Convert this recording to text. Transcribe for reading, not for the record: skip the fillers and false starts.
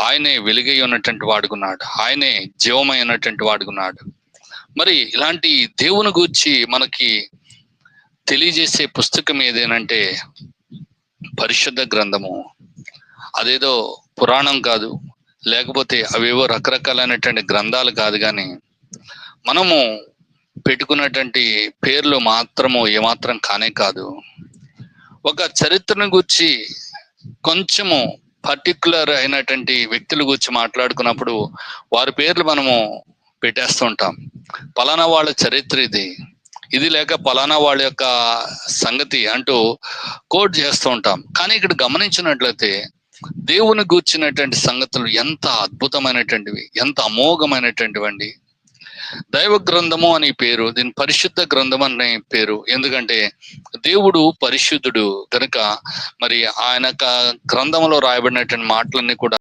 ఆయనే వెలుగై ఉన్నటువంటి వాడుకున్నాడు, ఆయనే జీవమై ఉన్నటువంటి వాడుకున్నాడు. మరి ఇలాంటి దేవుని గూర్చి మనకి తెలియజేసే పుస్తకం ఏదేనంటే పరిశుద్ధ గ్రంథము. అదేదో పురాణం కాదు, లేకపోతే అవేవో రకరకాలైనటువంటి గ్రంథాలు కాదు, కానీ మనము పెట్టుకున్నటువంటి పేర్లు మాత్రము ఏమాత్రం కానే కాదు. ఒక చరిత్రను గురించి కొంచెము పర్టిక్యులర్ అయినటువంటి వ్యక్తుల గురించి మాట్లాడుకున్నప్పుడు వారి పేర్లు మనము పెట్టేస్తూ ఉంటాం. పలానా వాళ్ళ చరిత్ర ఇది, ఇది లేక పలానా వాళ్ళ యొక్క సంగతి అంటూ కోట్ చేస్తూ ఉంటాం. కానీ ఇక్కడ గమనించినట్లయితే దేవుని గూర్చినటువంటి సంగతులు ఎంత అద్భుతమైనటువంటివి, ఎంత అమోఘమైనటువంటివండి. దైవ గ్రంథము అనే పేరు, దీని పరిశుద్ధ గ్రంథం అనే పేరు. ఎందుకంటే దేవుడు పరిశుద్ధుడు కనుక మరి ఆయన గ్రంథంలో రాయబడినటువంటి మాటలన్నీ కూడా